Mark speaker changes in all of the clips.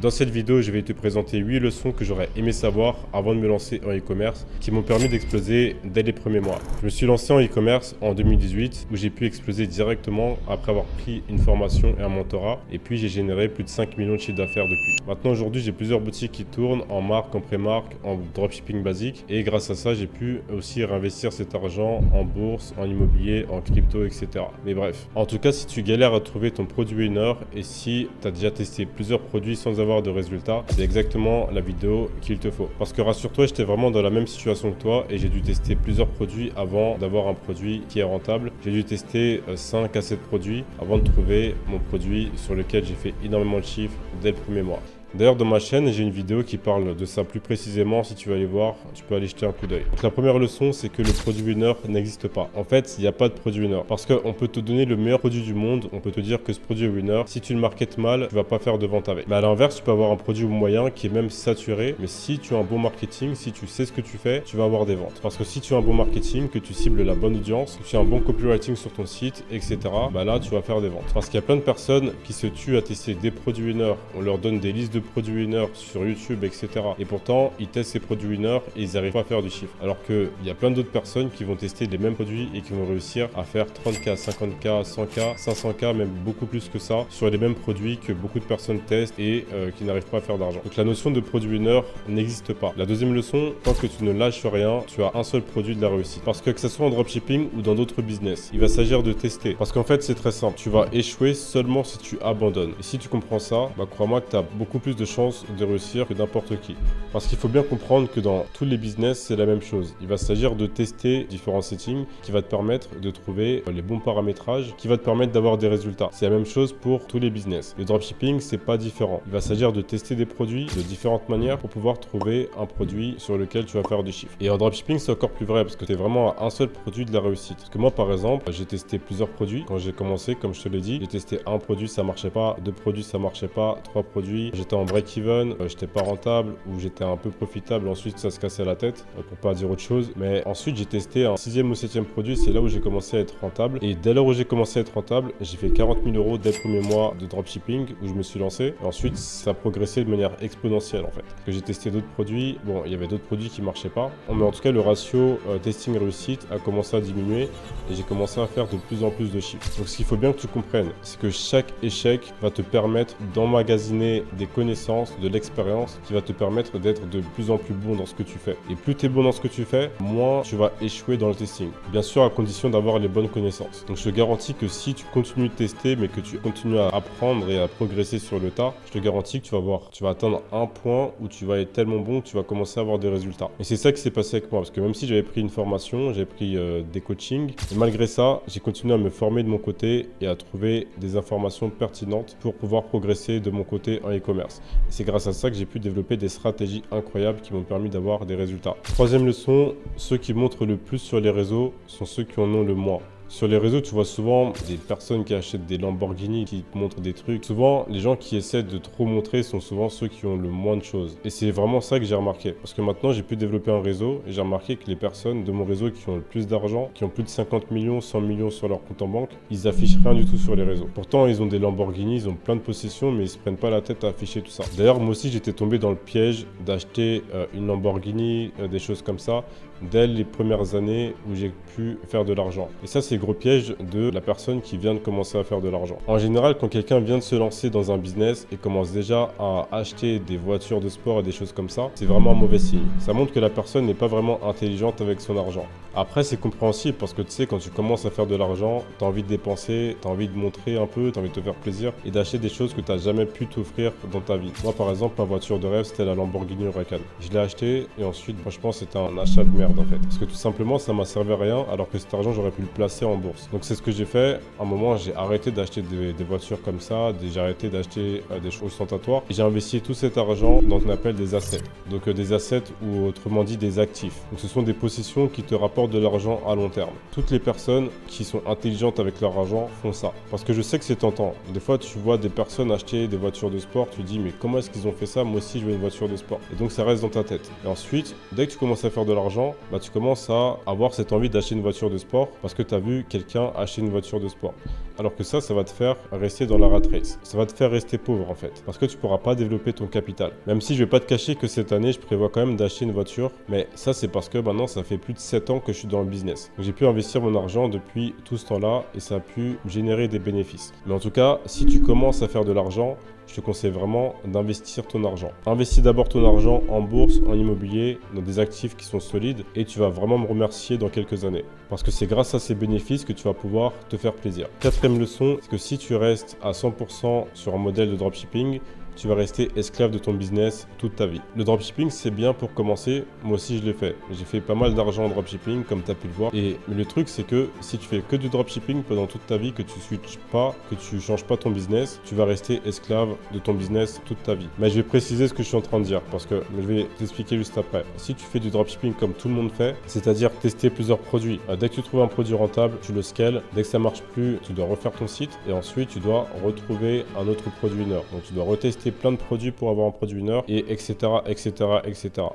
Speaker 1: Dans cette vidéo, je vais te présenter 8 leçons que j'aurais aimé savoir avant de me lancer en e-commerce qui m'ont permis d'exploser dès les premiers mois. Je me suis lancé en e-commerce en 2018 où j'ai pu exploser directement après avoir pris une formation et un mentorat et puis j'ai généré plus de 5 millions de chiffres d'affaires depuis. Maintenant aujourd'hui, j'ai plusieurs boutiques qui tournent en marque, en pré-marque, en dropshipping basique et grâce à ça, j'ai pu aussi réinvestir cet argent en bourse, en immobilier, en crypto, etc. Mais bref, en tout cas, si tu galères à trouver ton produit winner et si tu as déjà testé plusieurs produits sans avoir de résultats, c'est exactement la vidéo qu'il te faut. Parce que rassure-toi, j'étais vraiment dans la même situation que toi et j'ai dû tester plusieurs produits avant d'avoir un produit qui est rentable. J'ai dû tester 5 à 7 produits avant de trouver mon produit sur lequel j'ai fait énormément de chiffres dès le premier mois. D'ailleurs, dans ma chaîne, j'ai une vidéo qui parle de ça plus précisément. Si tu veux aller voir, tu peux aller jeter un coup d'œil. Donc, la première leçon, c'est que le produit winner n'existe pas. En fait, il n'y a pas de produit winner. Parce qu'on peut te donner le meilleur produit du monde. On peut te dire que ce produit est winner. Si tu le marketes mal, tu vas pas faire de vente avec. Mais à l'inverse, tu peux avoir un produit moyen qui est même saturé. Mais si tu as un bon marketing, si tu sais ce que tu fais, tu vas avoir des ventes. Parce que si tu as un bon marketing, que tu cibles la bonne audience, que tu as un bon copywriting sur ton site, etc., bah là, tu vas faire des ventes. Parce qu'il y a plein de personnes qui se tuent à tester des produits winners. On leur donne des listes de produits winners sur YouTube, etc. Et pourtant, ils testent ces produits winners et ils n'arrivent pas à faire du chiffre. Alors qu'il y a plein d'autres personnes qui vont tester les mêmes produits et qui vont réussir à faire 30K, 50K, 100K, 500K, même beaucoup plus que ça, sur les mêmes produits que beaucoup de personnes testent et qui n'arrivent pas à faire d'argent. Donc la notion de produit winner n'existe pas. La deuxième leçon, tant que tu ne lâches rien, tu as un seul produit de la réussite. Parce que ce soit en dropshipping ou dans d'autres business, il va s'agir de tester. Parce qu'en fait, c'est très simple. Tu vas échouer seulement si tu abandonnes. Et si tu comprends ça, bah crois-moi que tu as beaucoup plus de chances de réussir que n'importe qui. Parce qu'il faut bien comprendre que dans tous les business, c'est la même chose. Il va s'agir de tester différents settings qui va te permettre de trouver les bons paramétrages, qui va te permettre d'avoir des résultats. C'est la même chose pour tous les business. Le dropshipping, c'est pas différent. Il va s'agir de tester des produits de différentes manières pour pouvoir trouver un produit sur lequel tu vas faire du chiffre. Et en dropshipping, c'est encore plus vrai parce que tu es vraiment à un seul produit de la réussite. Parce que moi, par exemple, j'ai testé plusieurs produits. Quand j'ai commencé, comme je te l'ai dit, j'ai testé un produit, ça marchait pas, 2 produits, ça marchait pas, 3 produits, j'étais en break-even, j'étais pas rentable ou j'étais un peu profitable, ensuite ça se cassait la tête pour pas dire autre chose. Mais ensuite j'ai testé un 6e ou 7e produit, c'est là où j'ai commencé à être rentable et dès lors où j'ai commencé à être rentable, j'ai fait 40 000 € dès le premier mois de dropshipping où je me suis lancé et ensuite ça a progressé de manière exponentielle en fait. Parce que j'ai testé d'autres produits, bon il y avait d'autres produits qui marchaient pas, mais en tout cas le ratio testing réussite a commencé à diminuer et j'ai commencé à faire de plus en plus de chiffres. Donc ce qu'il faut bien que tu comprennes, c'est que chaque échec va te permettre d'emmagasiner des connaissances, de l'expérience qui va te permettre d'être de plus en plus bon dans ce que tu fais. Et plus tu es bon dans ce que tu fais, moins tu vas échouer dans le testing. Bien sûr, à condition d'avoir les bonnes connaissances. Donc je te garantis que si tu continues de tester, mais que tu continues à apprendre et à progresser sur le tas, je te garantis que tu vas atteindre un point où tu vas être tellement bon que tu vas commencer à avoir des résultats. Et c'est ça qui s'est passé avec moi, parce que même si j'avais pris une formation, j'ai pris des coachings, et malgré ça, j'ai continué à me former de mon côté et à trouver des informations pertinentes pour pouvoir progresser de mon côté en e-commerce. Et c'est grâce à ça que j'ai pu développer des stratégies incroyables qui m'ont permis d'avoir des résultats. Troisième leçon, ceux qui montrent le plus sur les réseaux sont ceux qui en ont le moins. Sur les réseaux, tu vois souvent des personnes qui achètent des Lamborghini, qui te montrent des trucs. Souvent, les gens qui essaient de trop montrer sont souvent ceux qui ont le moins de choses. Et c'est vraiment ça que j'ai remarqué. Parce que maintenant, j'ai pu développer un réseau et j'ai remarqué que les personnes de mon réseau qui ont le plus d'argent, qui ont plus de 50 millions, 100 millions sur leur compte en banque, ils affichent rien du tout sur les réseaux. Pourtant, ils ont des Lamborghini, ils ont plein de possessions, mais ils se prennent pas la tête à afficher tout ça. D'ailleurs, moi aussi, j'étais tombé dans le piège d'acheter une Lamborghini, des choses comme ça, dès les premières années où j'ai pu faire de l'argent. Et ça, c'est le gros piège de la personne qui vient de commencer à faire de l'argent. En général, quand quelqu'un vient de se lancer dans un business et commence déjà à acheter des voitures de sport et des choses comme ça, c'est vraiment un mauvais signe. Ça montre que la personne n'est pas vraiment intelligente avec son argent. Après, c'est compréhensible parce que tu sais, quand tu commences à faire de l'argent, tu as envie de dépenser, tu as envie de montrer un peu, tu as envie de te faire plaisir et d'acheter des choses que tu n'as jamais pu t'offrir dans ta vie. Moi, par exemple, ma voiture de rêve, c'était la Lamborghini Huracan. Je l'ai achetée et ensuite, franchement, c'était un achat de merde en fait. Parce que tout simplement, ça m'a servi à rien alors que cet argent, j'aurais pu le placer en bourse. Donc, c'est ce que j'ai fait. À un moment, j'ai arrêté d'acheter des voitures comme ça, j'ai arrêté d'acheter des choses ostentatoires et j'ai investi tout cet argent dans ce qu'on appelle des assets. Donc, des assets ou autrement dit des actifs. Donc, ce sont des possessions qui te rapportent de l'argent à long terme. Toutes les personnes qui sont intelligentes avec leur argent font ça. Parce que je sais que c'est tentant. Des fois, tu vois des personnes acheter des voitures de sport, tu te dis mais comment est-ce qu'ils ont fait ça? Moi aussi, je veux une voiture de sport. Et donc, ça reste dans ta tête. Et ensuite, dès que tu commences à faire de l'argent, bah, tu commences à avoir cette envie d'acheter une voiture de sport parce que tu as vu quelqu'un acheter une voiture de sport. Alors que ça va te faire rester dans la rat race. Ça va te faire rester pauvre en fait, parce que tu ne pourras pas développer ton capital. Même si je ne vais pas te cacher que cette année, je prévois quand même d'acheter une voiture, mais ça c'est parce que maintenant ça fait plus de 7 ans que je suis dans le business. Donc j'ai pu investir mon argent depuis tout ce temps-là et ça a pu générer des bénéfices. Mais en tout cas, si tu commences à faire de l'argent, je te conseille vraiment d'investir ton argent. Investis d'abord ton argent en bourse, en immobilier, dans des actifs qui sont solides et tu vas vraiment me remercier dans quelques années. Parce que c'est grâce à ces bénéfices que tu vas pouvoir te faire plaisir. Quatrième leçon, c'est que si tu restes à 100% sur un modèle de dropshipping, tu vas rester esclave de ton business toute ta vie. Le dropshipping, c'est bien pour commencer. Moi aussi, je l'ai fait. J'ai fait pas mal d'argent en dropshipping, comme tu as pu le voir. Mais le truc, c'est que si tu fais que du dropshipping pendant toute ta vie, que tu switches pas, que tu changes pas ton business, tu vas rester esclave de ton business toute ta vie. Mais je vais préciser ce que je suis en train de dire parce que je vais t'expliquer juste après. Si tu fais du dropshipping comme tout le monde fait, c'est-à-dire tester plusieurs produits. Dès que tu trouves un produit rentable, tu le scales. Dès que ça marche plus, tu dois refaire ton site et ensuite tu dois retrouver un autre produit winner. Donc tu dois retester plein de produits pour avoir un produit winner et etc.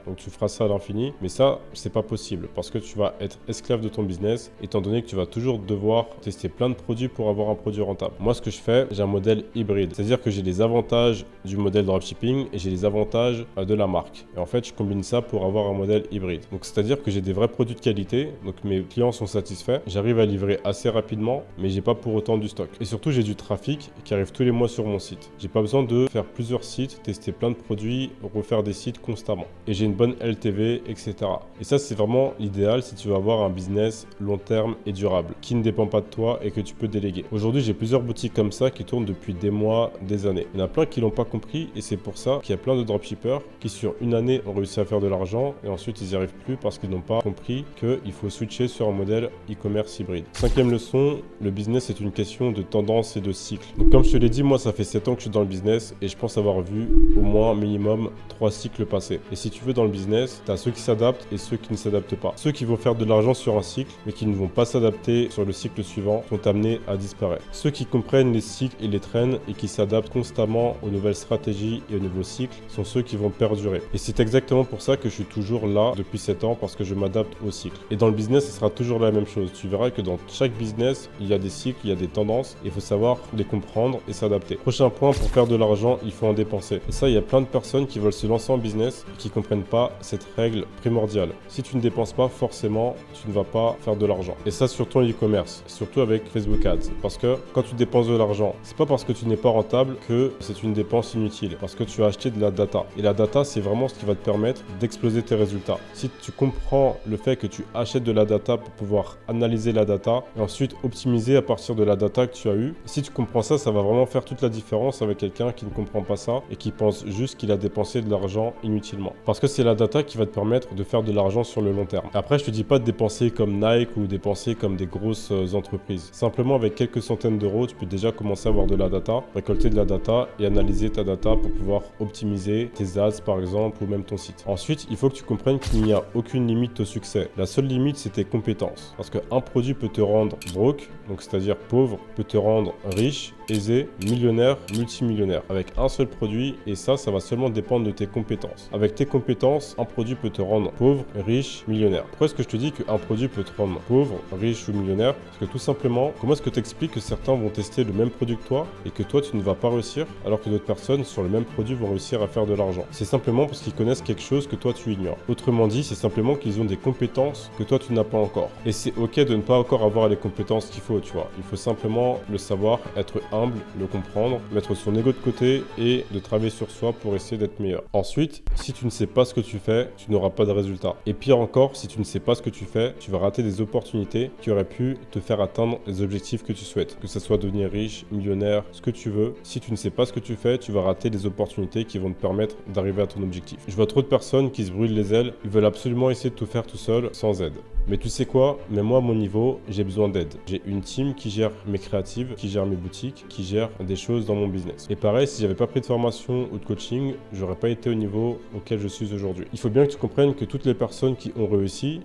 Speaker 1: Donc tu feras ça à l'infini, mais ça c'est pas possible parce que tu vas être esclave de ton business étant donné que tu vas toujours devoir tester plein de produits pour avoir un produit rentable. Moi ce que je fais, j'ai un modèle hybride, c'est-à-dire que j'ai les avantages du modèle dropshipping et j'ai les avantages de la marque. Et en fait je combine ça pour avoir un modèle hybride. Donc c'est-à-dire que j'ai des vrais produits de qualité, donc mes clients sont satisfaits, j'arrive à livrer assez rapidement, mais j'ai pas pour autant du stock. Et surtout j'ai du trafic qui arrive tous les mois sur mon site. J'ai pas besoin de faire plusieurs sites, tester plein de produits, refaire des sites constamment. Et j'ai une bonne LTV, etc. Et ça, c'est vraiment l'idéal si tu veux avoir un business long terme et durable, qui ne dépend pas de toi et que tu peux déléguer. Aujourd'hui, j'ai plusieurs boutiques comme ça qui tournent depuis des mois, des années. Il y en a plein qui l'ont pas compris et c'est pour ça qu'il y a plein de dropshippers qui sur une année ont réussi à faire de l'argent et ensuite ils n'y arrivent plus parce qu'ils n'ont pas compris qu'il faut switcher sur un modèle e-commerce hybride. Cinquième leçon, le business est une question de tendance et de cycle. Donc comme je te l'ai dit, moi ça fait 7 ans que je suis dans le business et je pense avoir vu au moins minimum 3 cycles passés. Et si tu veux dans le business, tu as ceux qui s'adaptent et ceux qui ne s'adaptent pas. Ceux qui vont faire de l'argent sur un cycle mais qui ne vont pas s'adapter sur le cycle suivant sont amenés à disparaître. Ceux qui comprennent les cycles et les trends et qui s'adaptent constamment aux nouvelles stratégies et aux nouveaux cycles sont ceux qui vont perdurer. Et c'est exactement pour ça que je suis toujours là depuis 7 ans parce que je m'adapte aux cycles. Et dans le business, ce sera toujours la même chose. Tu verras que dans chaque business, il y a des cycles, il y a des tendances et il faut savoir les comprendre et s'adapter. Prochain point, pour faire de l'argent, il faut en dépenser. Et ça, il y a plein de personnes qui veulent se lancer en business et qui ne comprennent pas cette règle primordiale. Si tu ne dépenses pas, forcément, tu ne vas pas faire de l'argent. Et ça, surtout en e-commerce, surtout avec Facebook Ads. Parce que quand tu dépenses de l'argent, c'est pas parce que tu n'es pas rentable que c'est une dépense inutile. Parce que tu as acheté de la data. Et la data, c'est vraiment ce qui va te permettre d'exploser tes résultats. Si tu comprends le fait que tu achètes de la data pour pouvoir analyser la data et ensuite optimiser à partir de la data que tu as eue, si tu comprends ça, ça va vraiment faire toute la différence avec quelqu'un qui ne comprend pas ça et qui pense juste qu'il a dépensé de l'argent inutilement. Parce que c'est la data qui va te permettre de faire de l'argent sur le long terme. Après, je te dis pas de dépenser comme Nike ou dépenser comme des grosses entreprises. Simplement, avec quelques centaines d'euros, tu peux déjà commencer à avoir de la data, récolter de la data et analyser ta data pour pouvoir optimiser tes ads par exemple ou même ton site. Ensuite, il faut que tu comprennes qu'il n'y a aucune limite au succès. La seule limite, c'est tes compétences. Parce qu'un produit peut te rendre broke, donc c'est-à-dire pauvre, peut te rendre riche, aisé, millionnaire, multimillionnaire avec un seul produit et ça va seulement dépendre de tes compétences. Avec tes compétences, un produit peut te rendre pauvre, riche, millionnaire. Pourquoi est-ce que je te dis qu'un produit peut te rendre pauvre, riche ou millionnaire? Parce que tout simplement, comment est-ce que tu expliques que certains vont tester le même produit que toi et que toi tu ne vas pas réussir alors que d'autres personnes sur le même produit vont réussir à faire de l'argent? C'est simplement parce qu'ils connaissent quelque chose que toi tu ignores. Autrement dit, c'est simplement qu'ils ont des compétences que toi tu n'as pas encore. Et c'est ok de ne pas encore avoir les compétences qu'il faut, tu vois. Il faut simplement le savoir, être humble, le comprendre, mettre son ego de côté et de travailler sur soi pour essayer d'être meilleur. Ensuite, si tu ne sais pas ce que tu fais, tu n'auras pas de résultat. Et pire encore, si tu ne sais pas ce que tu fais, tu vas rater des opportunités qui auraient pu te faire atteindre les objectifs que tu souhaites. Que ce soit devenir riche, millionnaire, ce que tu veux. Si tu ne sais pas ce que tu fais, tu vas rater des opportunités qui vont te permettre d'arriver à ton objectif. Je vois trop de personnes qui se brûlent les ailes, ils veulent absolument essayer de tout faire tout seul, sans aide. Mais tu sais quoi? Mais moi, à mon niveau, j'ai besoin d'aide. J'ai une team qui gère mes créatives, qui gère mes boutiques, qui gère des choses dans mon business. Et pareil, si j'avais pas pris de formation ou de coaching, j'aurais pas été au niveau auquel je suis aujourd'hui. Il faut bien que tu comprennes que toutes les personnes qui ont réussi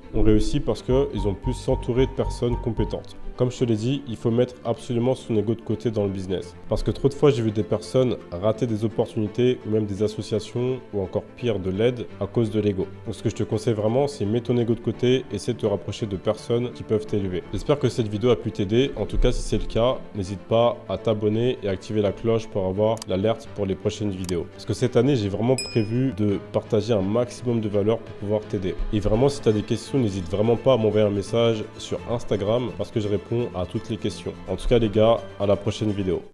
Speaker 1: parce qu'ils ont pu s'entourer de personnes compétentes. Comme je te l'ai dit, il faut mettre absolument son ego de côté dans le business. Parce que trop de fois, j'ai vu des personnes rater des opportunités ou même des associations ou encore pire de l'aide à cause de l'ego. Donc ce que je te conseille vraiment, c'est mets ton ego de côté, essaie de te rapprocher de personnes qui peuvent t'élever. J'espère que cette vidéo a pu t'aider. En tout cas, si c'est le cas, n'hésite pas à t'abonner et activer la cloche pour avoir l'alerte pour les prochaines vidéos. Parce que cette année, j'ai vraiment prévu de partager un maximum de valeur pour pouvoir t'aider. Et vraiment, si tu as des questions, n'hésite vraiment pas à m'envoyer un message sur Instagram parce que je réponds à toutes les questions. En tout cas, les gars, à la prochaine vidéo.